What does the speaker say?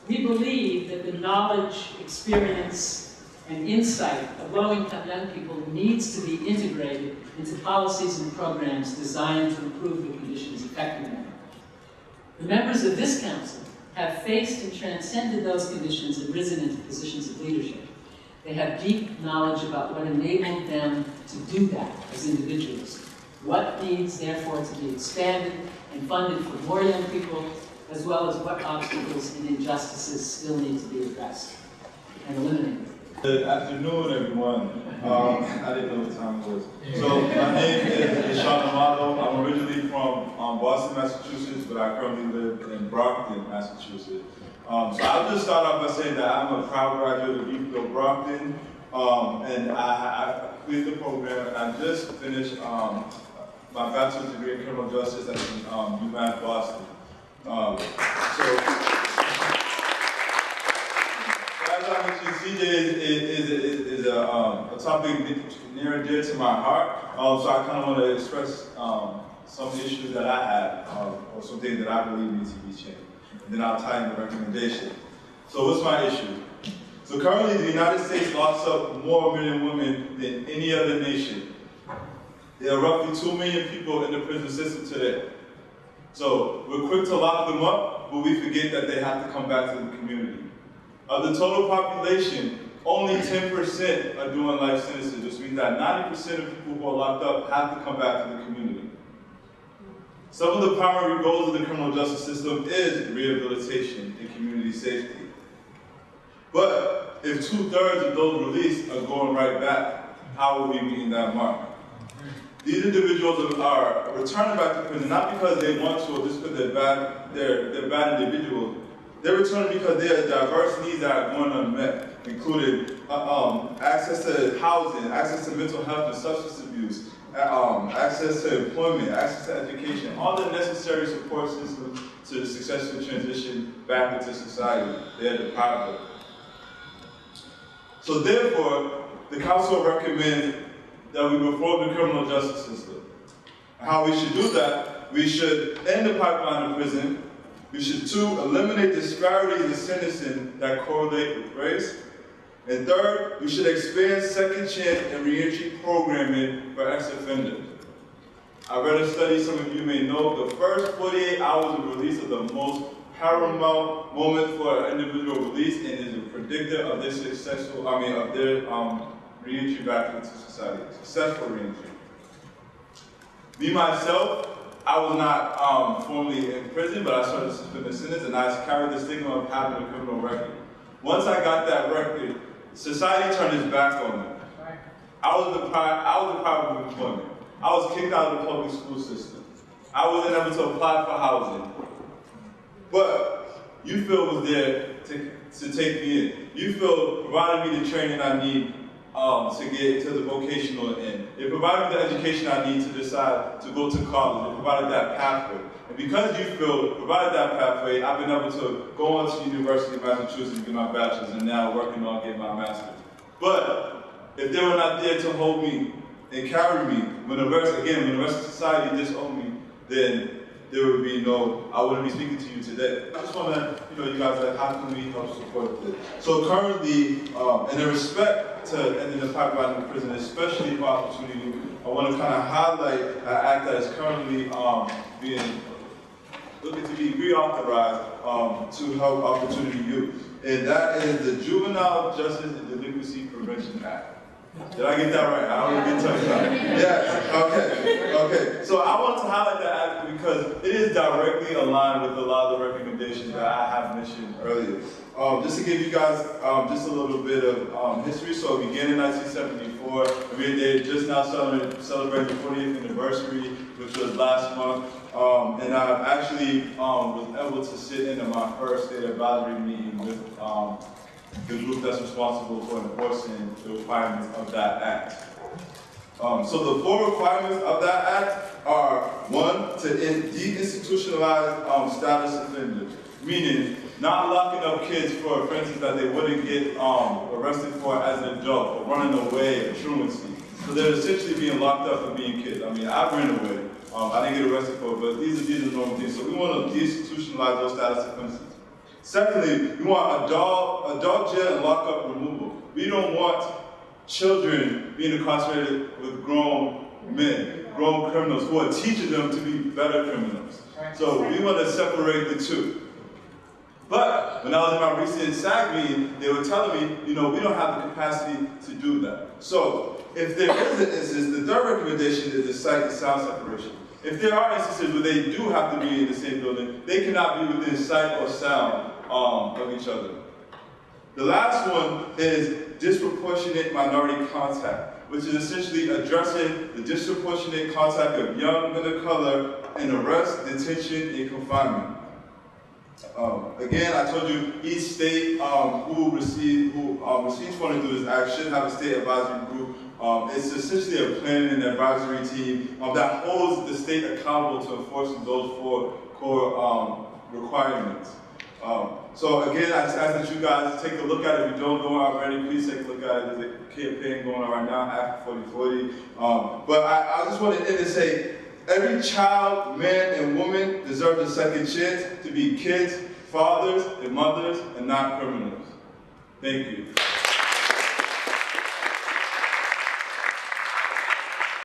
We believe that the knowledge, experience, and insight of low-income young people needs to be integrated into policies and programs designed to improve the conditions effectively. The members of this council have faced and transcended those conditions and risen into positions of leadership. They have deep knowledge about what enabled them to do that as individuals, what needs, therefore, to be expanded and funded for more young people, as well as what obstacles and injustices still need to be addressed and eliminated. Good afternoon, everyone. I didn't know what time it was. So my name is Lashon Amado. I'm originally from Boston, Massachusetts, but I currently live in Brockton, Massachusetts. So I'll just start off by saying that I'm a proud graduate of UPL Brockton, and I completed the program. I just finished my bachelor's degree in criminal justice at UMass Boston. As I mentioned, CJ is a topic near and dear to my heart, so I kind of want to express some issues that I have, or some things that I believe need to be changed. And then I'll tie in the recommendation. So what's my issue? So currently the United States locks up more men and women than any other nation. There are roughly 2 million people in the prison system today. So we're quick to lock them up, but we forget that they have to come back to the community. Of the total population, only 10% are doing life sentences, which means that 90% of people who are locked up have to come back to the community. Some of the primary goals of the criminal justice system is rehabilitation and community safety. But if 2/3 of those released are going right back, how are we meeting that mark? These individuals are returning back to prison not because they want to or just because they're bad individuals. They're returning because there are diverse needs that are going unmet, including access to housing, access to mental health and substance abuse, access to employment, access to education, all the necessary support systems to the successful transition back into society. They're deprived of. So therefore, the council recommends that we reform the criminal justice system. How we should do that, we should end the pipeline of prison. We should, 2, eliminate disparities in sentencing that correlate with race. And 3rd, we should expand second chance and reentry programming for ex-offenders. I read a study, some of you may know, the first 48 hours of release are the most paramount moment for an individual release and is a predictor of their reentry back into society, successful reentry. Me, myself, I was not formally in prison, but I started a suspended sentence, and I carried the stigma of having a criminal record. Once I got that record, society turned its back on me. I was deprived of employment. I was kicked out of the public school system. I wasn't able to apply for housing. But UPhil was there to take me in. UPhil provided me the training I need to get to the vocational end. It provided me the education I need to decide to go to college. It provided that pathway. And because UPhil provided that pathway, I've been able to go on to the University of Massachusetts and get my bachelor's and now working on getting my master's. But if they were not there to hold me and carry me, when the rest of society disowned me, then there would be I wouldn't be speaking to you today. I just want to, you guys, how can we help support this? So currently, in respect to ending the pipeline in prison, especially for opportunity, I want to kind of highlight an act that is currently looking to be reauthorized to help opportunity youth. And that is the Juvenile Justice and Delinquency Prevention Act. Did I get that right? I don't get touched on. Yes, okay. So I want to highlight that act because it is directly aligned with a lot of the recommendations that I have mentioned earlier. Just to give you guys just a little bit of history. So it began in 1974. They're just now celebrating the 40th anniversary, which was last month. And I actually was able to sit in on my first state advisory meeting with the group that's responsible for enforcing the requirements of that act. So the 4 requirements of that act are 1, to deinstitutionalize status offenders, meaning not locking up kids for offenses that they wouldn't get arrested for as an adult, for running away or truancy. So they're essentially being locked up for being kids. I mean, I ran away. I didn't get arrested for it, but these are normal things. So we want to deinstitutionalize those status offenses. Secondly, we want adult jail and lockup removal. We don't want children being incarcerated with grown men, grown criminals, who are teaching them to be better criminals. So we want to separate the two. But when I was in my recent SAG meeting, they were telling me, we don't have the capacity to do that. So if there is an instance, the third recommendation is the sight and sound separation. If there are instances where they do have to be in the same building, they cannot be within sight or sound of each other. The last one is disproportionate minority contact, which is essentially addressing the disproportionate contact of young men of color in arrest, detention, and confinement. Again, I told you each state who receives funding through this act should have a state advisory group. It's essentially a planning and advisory team that holds the state accountable to enforcing those four core requirements. So again, I just ask that you guys take a look at it. If you don't know already, please take a look at it. There's a campaign going on right now, after 4040. But I just want to end and say, every child, man, and woman deserves a second chance to be kids, fathers, and mothers, and not criminals. Thank you.